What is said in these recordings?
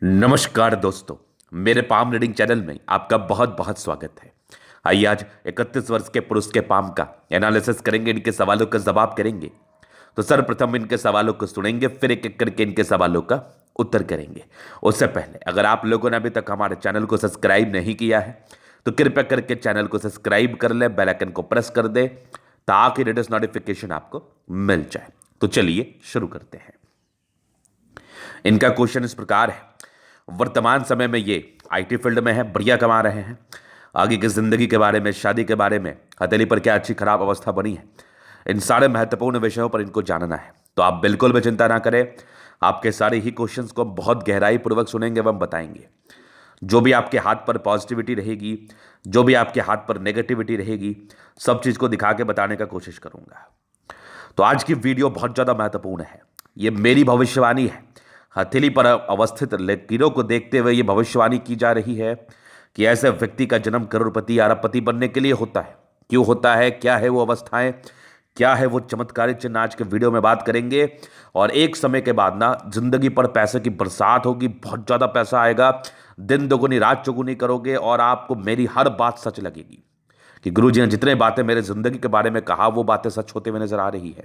नमस्कार दोस्तों। मेरे पाम रीडिंग चैनल में आपका बहुत बहुत स्वागत है। आइए आज 31 वर्ष के पुरुष के पाम का एनालिसिस करेंगे, इनके सवालों का जवाब करेंगे। तो सर्वप्रथम इनके सवालों को सुनेंगे, फिर एक एक करके इनके सवालों का उत्तर करेंगे। उससे पहले अगर आप लोगों ने अभी तक हमारे चैनल को सब्सक्राइब नहीं किया है तो कृपया करके चैनल को सब्सक्राइब कर ले, बेल आइकन को प्रेस कर दे ताकि लेटेस्ट नोटिफिकेशन आपको मिल जाए। तो चलिए शुरू करते हैं। इनका क्वेश्चन इस प्रकार है। वर्तमान समय में ये आईटी फील्ड में है, बढ़िया कमा रहे हैं। आगे की जिंदगी के बारे में, शादी के बारे में, हथेली पर क्या अच्छी खराब अवस्था बनी है, इन सारे महत्वपूर्ण विषयों पर इनको जानना है। तो आप बिल्कुल भी चिंता ना करें, आपके सारे ही क्वेश्चंस को बहुत गहराई पूर्वक सुनेंगे एवं बताएंगे। जो भी आपके हाथ पर पॉजिटिविटी रहेगी, जो भी आपके हाथ पर नेगेटिविटी रहेगी, सब चीज़ को दिखा के बताने का कोशिश करूंगा। तो आज की वीडियो बहुत ज़्यादा महत्वपूर्ण है। ये मेरी भविष्यवाणी है। हथेली पर अवस्थित लकीरों को देखते हुए ये भविष्यवाणी की जा रही है कि ऐसे व्यक्ति का जन्म करोड़पति या अरबपति बनने के लिए होता है। क्यों होता है, क्या है वो अवस्थाएं, क्या है वो चमत्कारी चिन्ह, आज के वीडियो में बात करेंगे। और एक समय के बाद ना जिंदगी पर पैसे की बरसात होगी, बहुत ज़्यादा पैसा आएगा, दिन दोगुनी रात चौगुनी करोगे और आपको मेरी हर बात सच लगेगी कि गुरुजी ने जितने बातें मेरे जिंदगी के बारे में कहा वो बातें सच होते हुए नजर आ रही है।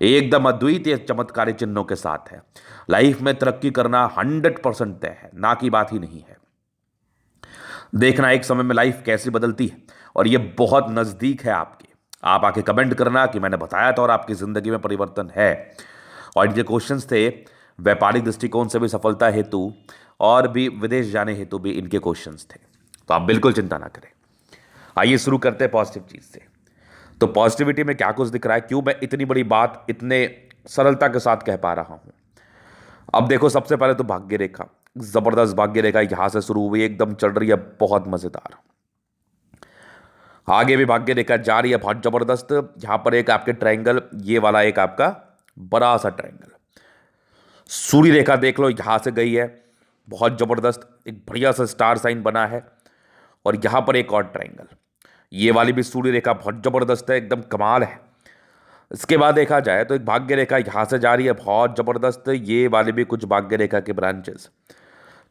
एकदम अद्वितीय चमत्कारी चिन्हों के साथ है। लाइफ में तरक्की करना 100% तय है, ना की बात ही नहीं है। देखना एक समय में लाइफ कैसे बदलती है और ये बहुत नजदीक है आपके। आप आके कमेंट करना कि मैंने बताया था और आपकी जिंदगी में परिवर्तन है। और इनके क्वेश्चंस थे व्यापारिक दृष्टिकोण से भी सफलता हेतु और भी विदेश जाने हेतु भी इनके क्वेश्चंस थे। तो आप बिल्कुल चिंता ना करें। आइए शुरू करते हैं पॉजिटिव चीज से। तो पॉजिटिविटी में क्या कुछ दिख रहा है, क्यों मैं इतनी बड़ी बात इतने सरलता के साथ कह पा रहा हूं। अब देखो, सबसे पहले तो भाग्य रेखा, जबरदस्त भाग्य रेखा यहां से शुरू हुई, एकदम चल रही है, बहुत मजेदार। आगे भी भाग्य रेखा जा रही है, बहुत जबरदस्त। यहां पर एक आपके ट्रायंगल, ये वाला एक आपका बड़ा सा ट्रायंगल। सूर्य रेखा देख लो, यहां से गई है, बहुत जबरदस्त, एक बढ़िया सा स्टार साइन बना है। और यहां पर एक और ट्रायंगल, ये वाली भी सूर्य रेखा बहुत जबरदस्त है, एकदम कमाल है। इसके बाद देखा जाए तो एक भाग्य रेखा यहां से जा रही है, बहुत जबरदस्त। ये वाली भी कुछ भाग्य रेखा के ब्रांचेस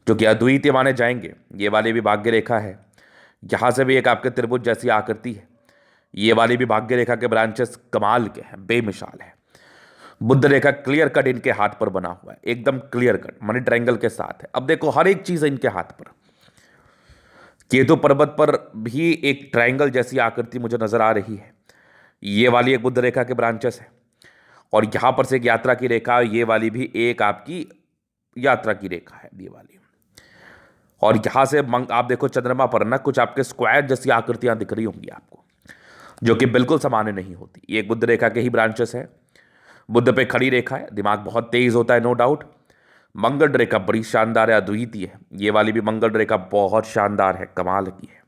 जो कि अद्वितीय माने जाएंगे, ये वाली भी भाग्य रेखा है। यहां से भी एक आपके त्रिभुज जैसी आकृति है, ये वाली भी भाग्य रेखा के ब्रांचेस कमाल के हैं, बेमिसाल है। बुद्ध रेखा क्लियर कट इनके हाथ पर बना हुआ है, एकदम क्लियर कट मनी ट्रायंगल के साथ है। अब देखो हर एक चीज है इनके हाथ पर। केतु पर्वत पर भी एक ट्रायंगल जैसी आकृति मुझे नजर आ रही है, ये वाली एक बुद्ध रेखा के ब्रांचेस है। और यहां पर से एक यात्रा की रेखा, ये वाली भी एक आपकी यात्रा की रेखा है, ये वाली। और यहां से आप देखो चंद्रमा पर ना कुछ आपके स्क्वायर जैसी आकृतियां दिख रही होंगी आपको, जो कि बिल्कुल सामान्य नहीं होती। ये एक बुद्ध रेखा के ही ब्रांचेस है। बुद्ध पे खड़ी रेखा है, दिमाग बहुत तेज होता है, नो डाउट। मंगल रेखा बड़ी शानदार है, अद्वितीय है, ये वाली भी मंगल रेखा बहुत शानदार है, कमाल की है।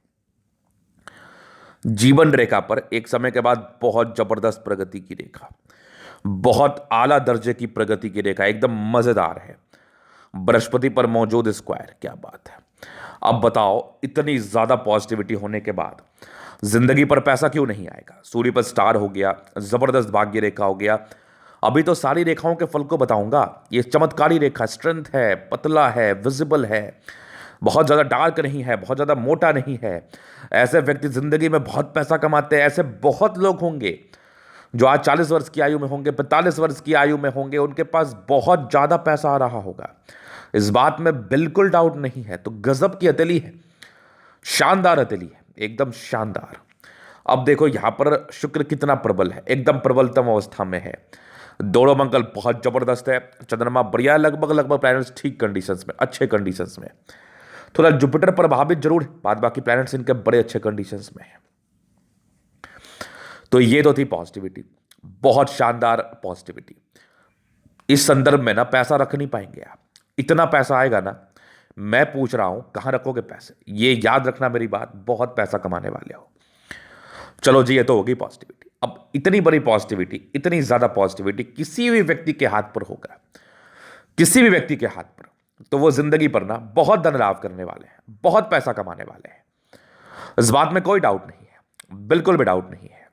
जीवन रेखा पर एक समय के बाद बहुत जबरदस्त प्रगति की रेखा, बहुत आला दर्जे की प्रगति की रेखा, एकदम मजेदार है। बृहस्पति पर मौजूद स्क्वायर, क्या बात है। अब बताओ, इतनी ज्यादा पॉजिटिविटी होने के बाद जिंदगी पर पैसा क्यों नहीं आएगा। सूर्य पर स्टार हो गया, जबरदस्त भाग्य रेखा हो गया। अभी तो सारी रेखाओं के फल को बताऊंगा। ये चमत्कारी रेखा, स्ट्रेंथ है, पतला है, विजिबल है, बहुत ज़्यादा डार्क नहीं है, बहुत ज़्यादा मोटा नहीं है। ऐसे व्यक्ति जिंदगी में बहुत पैसा कमाते हैं। ऐसे बहुत लोग होंगे जो आज 40 वर्ष की आयु में होंगे, 45 वर्ष की आयु में होंगे, उनके पास बहुत ज़्यादा पैसा आ रहा होगा, इस बात में बिल्कुल डाउट नहीं है। तो गजब की हथेली है, शानदार हथेली है, एकदम शानदार। अब देखो यहां पर शुक्र कितना प्रबल है, एकदम प्रबलतम अवस्था में है। दोनों मंगल बहुत जबरदस्त है, चंद्रमा बढ़िया, लगभग लगभग प्लैनेट्स ठीक कंडीशंस में, अच्छे कंडीशंस में। थोड़ा जुपिटर प्रभावित जरूर, बाद बाकी प्लैनेट्स इनके बड़े अच्छे कंडीशंस में है। तो ये तो थी पॉजिटिविटी, बहुत शानदार पॉजिटिविटी। इस संदर्भ में ना पैसा रख नहीं पाएंगे आप, इतना पैसा आएगा ना, मैं पूछ रहा हूं कहां रखोगे पैसे, ये याद रखना मेरी बात, बहुत पैसा कमाने वाले हो। चलो जी, ये तो होगी पॉजिटिविटी। अब इतनी बड़ी पॉजिटिविटी, इतनी ज्यादा पॉजिटिविटी किसी भी व्यक्ति के हाथ पर होगा, किसी भी व्यक्ति के हाथ पर, तो वो जिंदगी पर ना बहुत धन लाभ करने वाले हैं, बहुत पैसा कमाने वाले हैं। इस बात में कोई डाउट नहीं है, बिल्कुल भी डाउट नहीं है।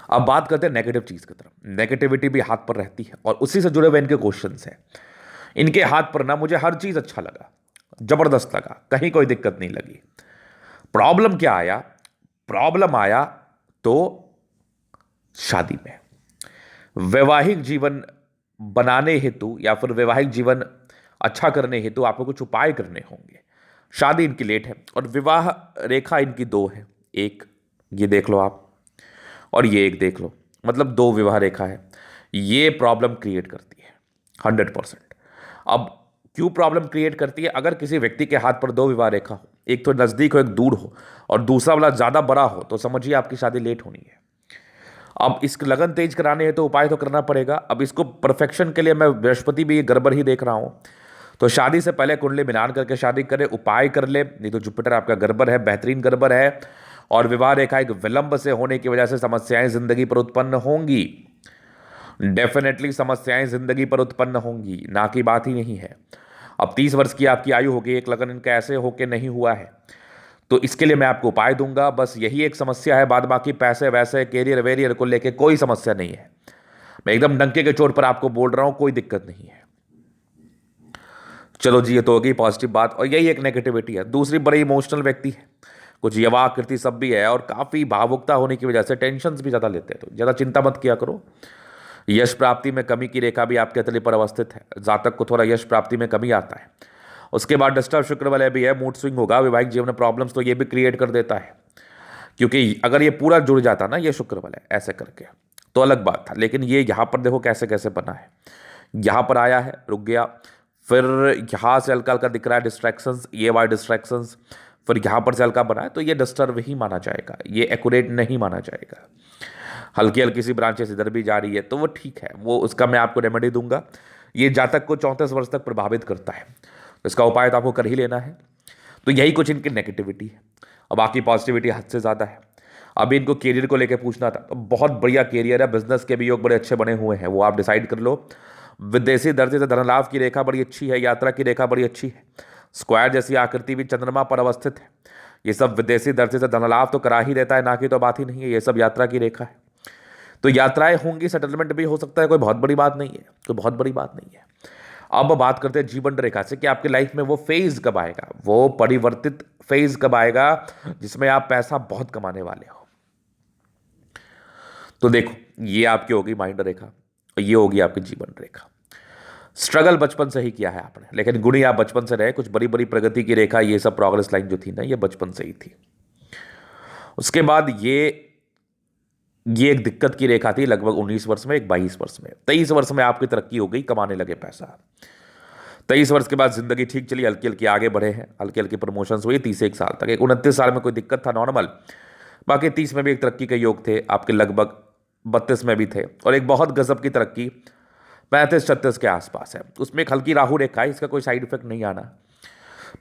अब बात करते हैं नेगेटिव चीज की तरफ। नेगेटिविटी भी हाथ पर रहती है और उसी से जुड़े हुए इनके क्वेश्चंस हैं। इनके हाथ पर ना मुझे हर चीज अच्छा लगा, जबरदस्त लगा, कहीं कोई दिक्कत नहीं लगी। प्रॉब्लम क्या आया? प्रॉब्लम आया तो शादी में। वैवाहिक जीवन बनाने हेतु या फिर वैवाहिक जीवन अच्छा करने हेतु आपको कुछ उपाय करने होंगे। शादी इनकी लेट है और विवाह रेखा इनकी दो है। एक ये देख लो आप, और ये एक देख लो, मतलब दो विवाह रेखा है। ये प्रॉब्लम क्रिएट करती है 100%। अब क्यों प्रॉब्लम क्रिएट करती है? अगर किसी व्यक्ति के हाथ पर दो विवाह रेखा हो, एक तो नजदीक हो एक दूर हो, और दूसरा वाला ज्यादा बड़ा हो, तो समझिए आपकी शादी लेट होनी है। अब इसकी लगन तेज कराने है तो उपाय तो करना पड़ेगा। अब इसको परफेक्शन के लिए मैं बृहस्पति भी गड़बड़ ही देख रहा हूं, तो शादी से पहले कुंडली मिलान करके शादी करें, उपाय कर ले। नहीं तो जुपिटर आपका गड़बड़ है, बेहतरीन गड़बड़ है, और विवाह रेखा एक विलंब से होने की वजह से समस्याएं जिंदगी पर उत्पन्न होंगी। डेफिनेटली समस्याएं जिंदगी पर उत्पन्न होंगी, ना की बात ही नहीं है। अब 30 वर्ष की आपकी आयु होगी, एक लगन इनका ऐसे होके नहीं हुआ है, तो इसके लिए मैं आपको उपाय दूंगा। बस यही एक समस्या है, बाद बाकी पैसे वैसे कैरियर वेरियर को लेके कोई समस्या नहीं है। मैं एकदम डंके के चोट पर आपको बोल रहा हूं, कोई दिक्कत नहीं है। चलो जी, ये तो हो गई पॉजिटिव बात, और यही एक नेगेटिविटी है। दूसरी बड़ी इमोशनल व्यक्ति है, कुछ यवा आकृति सब भी है, और काफी भावुकता होने की वजह से टेंशन भी ज्यादा लेते हैं, तो ज्यादा चिंता मत किया करो। यश प्राप्ति में कमी की रेखा भी आपके तले पर अवस्थित है, जातक को थोड़ा यश प्राप्ति में कमी आता है। उसके बाद डिस्टर्ब शुक्र वाले भी है, मूड स्विंग होगा, वैवाहिक जीवन में प्रॉब्लम्स तो ये भी क्रिएट कर देता है। क्योंकि अगर ये पूरा जुड़ जाता ना, ये शुक्र वाले ऐसे करके, तो अलग बात था। लेकिन ये यहां पर देखो कैसे कैसे बना है, यहां पर आया है, रुक गया, फिर यहां से हल्का हल्का दिख रहा है डिस्ट्रैक्शंस, ये वाले डिस्ट्रैक्शंस, फिर यहां पर से हल्का बना है, तो ये डिस्टर्ब ही माना जाएगा, ये एक्यूरेट नहीं माना जाएगा। हल्की हल्की सी ब्रांचेस इधर भी जा रही है, तो वो ठीक है, वो उसका मैं आपको रेमेडी दूंगा। ये जातक को 34 वर्ष तक प्रभावित करता है, तो इसका उपाय तो आपको कर ही लेना है। तो यही कुछ इनकी नेगेटिविटी है, और बाकी पॉजिटिविटी हद से ज़्यादा है। अभी इनको कैरियर को लेकर पूछना था, तो बहुत बढ़िया कैरियर है, बिजनेस के भी योग बड़े अच्छे बने हुए हैं, वो आप डिसाइड कर लो। विदेशी दर्जे से धन लाभ की रेखा बड़ी अच्छी है, यात्रा की रेखा बड़ी अच्छी है, स्क्वायर जैसी आकृति भी चंद्रमा पर अवस्थित है। ये सब विदेशी दर्जे से धन लाभ तो करा ही देता है, ना कि तो बात ही नहीं है, ये सब यात्रा की रेखा है। तो यात्राएं होंगी, सेटलमेंट भी हो सकता है, कोई बहुत बड़ी बात नहीं है, कोई बहुत बड़ी बात नहीं है। अब बात करते हैं जीवन रेखा से कि आपकी लाइफ में वो फेज कब आएगा, वो परिवर्तित फेज कब आएगा जिसमें आप पैसा बहुत कमाने वाले हो। तो देखो, ये आपकी होगी माइंड रेखा, और ये होगी आपकी जीवन रेखा। स्ट्रगल बचपन से ही किया है आपने, लेकिन गुणी आप बचपन से रहे, कुछ बड़ी बड़ी प्रगति की रेखा, ये सब प्रोग्रेस लाइन जो थी ना, ये बचपन से ही थी। उसके बाद ये एक दिक्कत की रेखा थी लगभग 19 वर्ष में, एक 22 वर्ष में, 23 वर्ष में आपकी तरक्की हो गई, कमाने लगे पैसा। 23 वर्ष के बाद जिंदगी ठीक चली, हल्की हल्की आगे बढ़े हैं, हल्की हल्की प्रमोशंस हुई 31 साल तक। एक 29 साल में कोई दिक्कत था नॉर्मल, बाकी 30 में भी एक तरक्की के योग थे आपके, लगभग 32 में भी थे, और एक बहुत गजब की तरक्की 35-36 के आसपास है। उसमें एक हल्की राहु रेखा है, इसका कोई साइड इफेक्ट नहीं आना।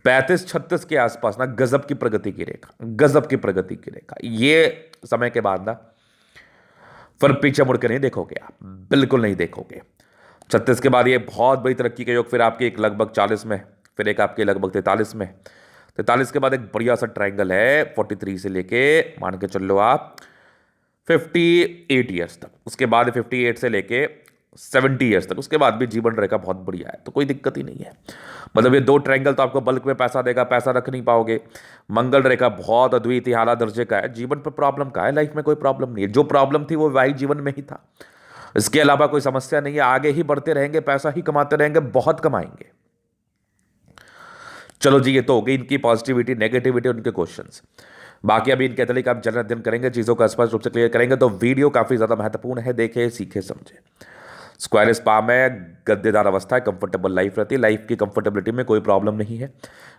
35-36 के आसपास ना गजब की प्रगति की रेखा, गजब की प्रगति की रेखा। ये समय के बाद ना फिर पीछे मुड़ के नहीं देखोगे आप, बिल्कुल नहीं देखोगे। 36 के बाद ये बहुत बड़ी तरक्की के योग, फिर आपके एक लगभग 40 में, फिर एक आपके लगभग 43 में, 43 के बाद एक बढ़िया सा ट्रायंगल है 43 से लेके मान के चल लो आप 58 ईयर्स तक, उसके बाद 58 से लेके 70 ईयर्स तक, उसके बाद भी जीवन रेखा बहुत बढ़िया है, तो कोई दिक्कत ही नहीं है। मतलब ये दो ट्रायंगल तो आपको बल्क में पैसा देगा, पैसा रख नहीं पाओगे। मंगल रेखा बहुत अद्वितीय आला दर्जे का है, जीवन पर प्रॉब्लम का है, लाइफ में कोई प्रॉब्लम नहीं है। जो प्रॉब्लम थी वो वैवाहिक जीवन में ही था, इसके अलावा कोई समस्या नहीं है। आगे ही बढ़ते रहेंगे, पैसा ही कमाते रहेंगे, बहुत कमाएंगे। चलो जी, ये तो हो गई इनकी पॉजिटिविटी, नेगेटिविटी, उनके क्वेश्चंस। बाकी अभी इनके तरीके आप जन अध्ययन करेंगे, चीज़ों का स्पष्ट रूप से क्लियर करेंगे, तो वीडियो काफ़ी ज़्यादा महत्वपूर्ण है, देखे सीखे समझे। स्क्वायर स्पाम है, गद्देदार अवस्था है, कंफर्टेबल लाइफ रहती है, लाइफ की कंफर्टेबिलिटी में कोई प्रॉब्लम नहीं है।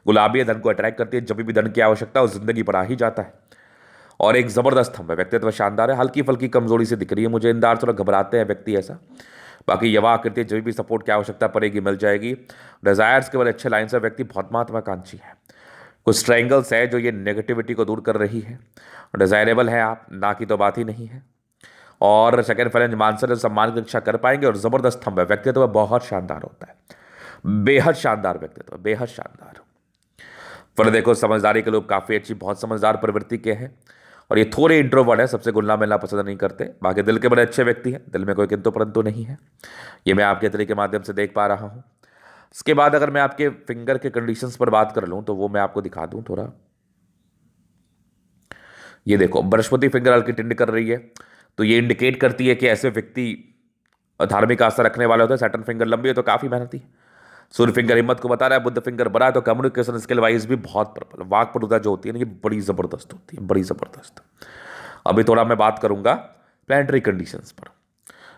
गुलाबी है, धन को अट्रैक्ट करती है, जब भी धन की आवश्यकता हो जिंदगी पर आ ही जाता है, और एक जबरदस्त हम है, व्यक्तित्व शानदार है। हल्की फल्की कमजोरी से दिख रही है मुझे, इंदार थोड़ा घबराते हैं व्यक्ति ऐसा, बाकी यवा आकृति जब भी सपोर्ट की आवश्यकता पड़ेगी मिल जाएगी। डिजायर्स के बड़े अच्छे लाइन से व्यक्ति बहुत महत्वाकांक्षी है। कुछ ट्रायंगल्स है जो ये नेगेटिविटी को दूर कर रही है, डिजायरेबल है आप, ना की तो बात ही नहीं है। और सेकंड फैलेंज मानसर सम्मान की रक्षा कर पाएंगे, और जबरदस्त थंब है, व्यक्तित्व बहुत शानदार होता है, बेहद शानदार व्यक्तित्व, बेहद शानदार। पर देखो, समझदारी के लोग काफ़ी अच्छी, बहुत समझदार प्रवृत्ति के हैं, और ये थोड़े इंट्रोवर्ट है, सबसे घुलना मिलना पसंद नहीं करते। बाकी दिल के बड़े अच्छे व्यक्ति हैं, दिल में कोई किंतु परंतु नहीं है, ये मैं आपके तरीके के माध्यम से देख पा रहा हूँ। इसके बाद अगर मैं आपके फिंगर के कंडीशंस पर बात कर लूं तो वो मैं आपको दिखा दूं थोड़ा। ये देखो, बृहस्पति फिंगर हल्की टिंड कर रही है, तो ये इंडिकेट करती है कि ऐसे व्यक्ति धार्मिक आस्था रखने वाले होते हैं। सैटर्न फिंगर लंबी है तो काफी मेहनती है। सूर्य फिंगर हिम्मत को बता रहा है। बुध फिंगर बड़ा है तो कम्युनिकेशन स्किल वाइज भी बहुत प्रबल। वाक पटुता जो होती है ना, ये बड़ी जबरदस्त होती है, बड़ी जबरदस्त। अभी थोड़ा मैं बात करूंगा प्लानिटरी कंडीशंस पर।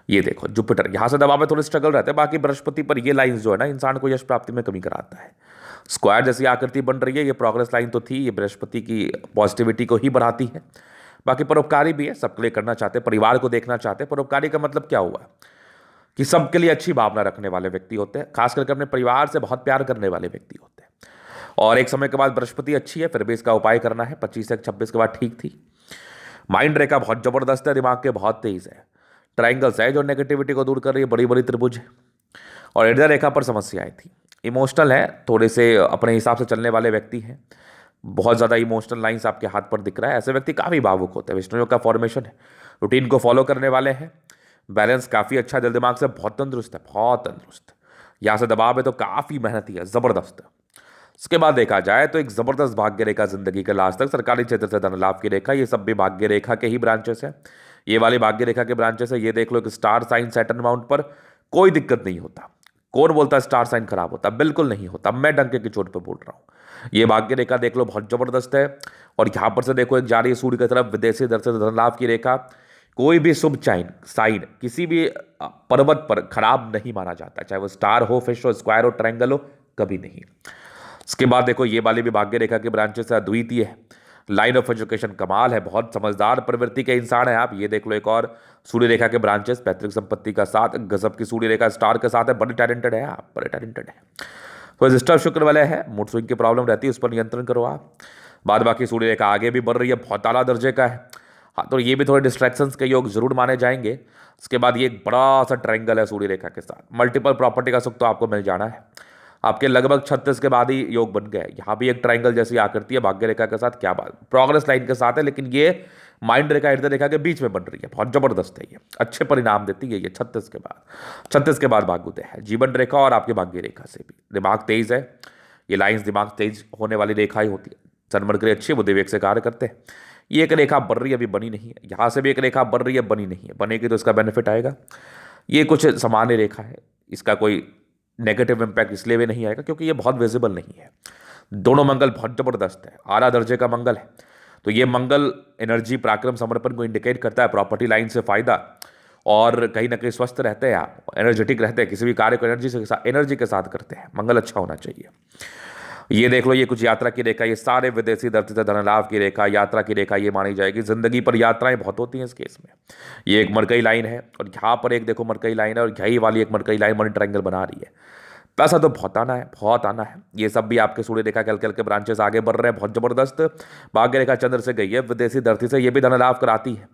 ये देखो, जुपिटर यहां से दबाव में थोड़े स्ट्रगल रहते हैं। बाकी बृहस्पति पर ये लाइंस जो है ना, इंसान को यश प्राप्ति में कमी कराता है। स्क्वायर जैसी आकृति बन रही है, ये प्रोग्रेस लाइन तो थी, ये बृहस्पति की पॉजिटिविटी को ही बढ़ाती है। बाकी परोपकारी भी है, सबके लिए करना चाहते हैं, परिवार को देखना चाहते हैं। परोपकारी का मतलब क्या हुआ कि सबके लिए अच्छी भावना रखने वाले व्यक्ति होते हैं, खास करके अपने परिवार से बहुत प्यार करने वाले व्यक्ति होते हैं। और एक समय के बाद बृहस्पति अच्छी है, फिर भी इसका उपाय करना है। 25 से 26 के बाद ठीक थी। माइंड रेखा बहुत जबरदस्त है, दिमाग के बहुत तेज है। ट्राइंगल्स है जो नेगेटिविटी को दूर कर रही है, बड़ी बड़ी त्रिभुज है। और हृदय रेखा पर समस्याएं थी। इमोशनल है, थोड़े से अपने हिसाब से चलने वाले व्यक्ति हैं। बहुत ज़्यादा इमोशनल लाइंस आपके हाथ पर दिख रहा है। ऐसे व्यक्ति काफ़ी भावुक होते हैं। विष्णु योग का फॉर्मेशन है, रूटीन को फॉलो करने वाले हैं। बैलेंस काफ़ी अच्छा, दिल दिमाग से बहुत तंदुरुस्त है, बहुत तंदुरुस्त। यहाँ से दबाव है तो काफ़ी मेहनती है, ज़बरदस्त है। इसके बाद देखा जाए तो एक ज़बरदस्त भाग्य रेखा जिंदगी के लास्ट तक। सरकारी क्षेत्र से धन लाभ की रेखा, ये सब भी भाग्य रेखा के ही ब्रांचेस है। ये वाली भाग्य रेखा के ब्रांचेस है। ये देख लो, एक स्टार साइन सैटर्न माउंट पर कोई दिक्कत नहीं होता। कौन बोलता है स्टार साइन खराब होता? बिल्कुल नहीं होता, मैं डंके की चोट पर बोल रहा हूँ। ये भाग्य रेखा देख लो, बहुत जबरदस्त है। और यहाँ पर से देखो, एक जा रही है सूर्य की तरफ, विदेशी दर से धन लाभ की रेखा। कोई भी शुभ साइन किसी भी पर्वत पर खराब नहीं माना जाता, चाहे वो स्टार हो, फिश हो, स्क्वायर हो, ट्रायंगल हो, कभी नहीं। इसके बाद देखो, ये वाली भी भाग्य रेखा के ब्रांचेस है, अद्वितीय है। लाइन ऑफ एजुकेशन कमाल है, बहुत समझदार प्रवृत्ति के इंसान है आप। ये देख लो, एक और सूर्य रेखा के ब्रांचेस, पैतृक संपत्ति का साथ, गजब की सूर्य रेखा स्टार के साथ है। बड़े टैलेंटेड है आप, बड़े टैलेंटेड है। तो रजिस्टर शुक्र वाले है, मूड स्विंग की प्रॉब्लम रहती है, उस पर नियंत्रण करो आप। बाद बाकी सूर्य रेखा आगे भी बढ़ रही है, बहुत आला दर्जे का है। हाँ, तो ये भी थोड़े डिस्ट्रैक्शंस के योग जरूर माने जाएंगे। इसके बाद ये एक बड़ा सा ट्रायंगल है सूर्य रेखा के साथ। मल्टीपल प्रॉपर्टी का सुख तो आपको मिल जाना है। आपके लगभग 36 के बाद ही योग बन गए। यहाँ भी एक ट्रायंगल जैसी आकृति है भाग्य रेखा के साथ, क्या बात, प्रोग्रेस लाइन के साथ है। लेकिन ये माइंड रेखा हृदय रेखा के बीच में बन रही है, बहुत जबरदस्त है। ये अच्छे परिणाम देती है ये 36 के बाद भाग्योदय है। जीवन रेखा और आपके भाग्य रेखा से भी दिमाग तेज है। ये लाइन्स दिमाग तेज होने वाली रेखा ही होती है। चंद्रमा के अच्छी बुद्धि विवेक से कार्य करते हैं। ये एक रेखा बढ़ रही है, अभी बनी नहीं है। यहाँ से भी एक रेखा बढ़ रही है, बनी नहीं है। बनेगी तो इसका बेनिफिट आएगा। ये कुछ सामान्य रेखा है, इसका कोई नेगेटिव इंपैक्ट इसलिए भी नहीं आएगा क्योंकि ये बहुत विजिबल नहीं है। दोनों मंगल बहुत जबरदस्त है, आला दर्जे का मंगल है। तो ये मंगल एनर्जी, पराक्रम, समर्पण को इंडिकेट करता है। प्रॉपर्टी लाइन से फायदा, और कहीं ना कहीं स्वस्थ रहते हैं आप, एनर्जेटिक रहते हैं, किसी भी कार्य को एनर्जी के साथ करते हैं। मंगल अच्छा होना चाहिए। ये देख लो, ये कुछ यात्रा की रेखा, ये सारे विदेशी दर्शन धन लाभ की रेखा, यात्रा की रेखा ये मानी जाएगी। जिंदगी पर यात्राएं बहुत होती हैं इस केस में। ये एक मरकई लाइन है, और यहाँ पर एक देखो मरकई लाइन है, और यही वाली एक मरकई लाइन मनी ट्रायंगल बना रही है। पैसा तो बहुत आना है, बहुत आना है। ये सब भी आपके सूर्य रेखा के हल्के हल्के ब्रांचेस आगे बढ़ रहे हैं, बहुत जबरदस्त। भाग्य रेखा चंद्र से गई है, विदेशी धरती से, ये भी धन लाभ कराती है।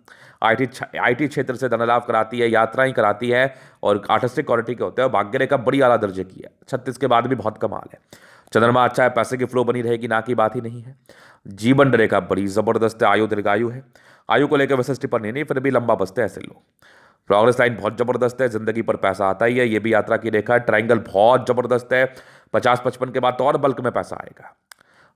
आईटी क्षेत्र से धन लाभ कराती है, यात्राएं कराती है, और आर्टिस्टिक क्वालिटी के होते हैं। भाग्य रेखा बड़ी आला दर्जे की है। 36 के बाद भी बहुत कमाल है। चंद्रमा अच्छा है, पैसे की फ्लो बनी रहेगी, ना की बात ही नहीं है। जीवन रेखा बड़ी जबरदस्त है, आयु दीर्घायु है। आयु को लेकर वैसे टिप्पणी नहीं, फिर भी लंबा बसते हैं ऐसे लोग। प्रोग्रेस लाइन बहुत जबरदस्त है, जिंदगी पर पैसा आता ही है। ये भी यात्रा की रेखा है। ट्रायंगल बहुत जबरदस्त है, 50-55 के बाद तो और बल्क में पैसा आएगा।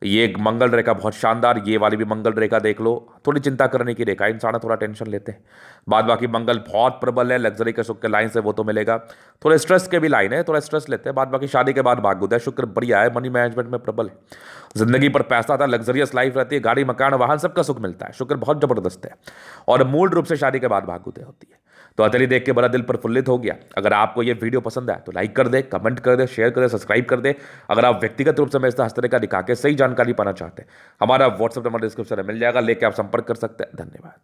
ये एक मंगल रेखा बहुत शानदार, ये वाली भी मंगल रेखा देख लो। थोड़ी चिंता करने की रेखा, इंसान थोड़ा टेंशन लेते हैं। बाद बाकी मंगल बहुत प्रबल है, लग्जरी के सुख के लाइन से वो तो मिलेगा। थोड़े स्ट्रेस के भी लाइन है, थोड़ा स्ट्रेस लेते हैं। बाद बाकी शादी के बाद भाग्योदय, शुक्र बढ़िया है, मनी मैनेजमेंट में प्रबल है। जिंदगी पर पैसा आता है, लग्जरियस लाइफ रहती है, गाड़ी मकान वाहन सबका सुख मिलता है। शुक्र बहुत जबरदस्त है, और मूल रूप से शादी के बाद भाग्योदय होती है। तो अतली देख के बड़ा दिल प्रफुल्लित हो गया। अगर आपको ये वीडियो पसंद आए तो लाइक कर दे, कमेंट कर दे, शेयर कर दे, सब्सक्राइब कर दे। अगर आप व्यक्तिगत रूप से मेरे साथ हस्तरेखा दिखा के सही जानकारी पाना चाहते हैं, हमारा व्हाट्सएप नंबर डिस्क्रिप्शन में मिल जाएगा, लेके आप संपर्क कर सकते हैं। धन्यवाद।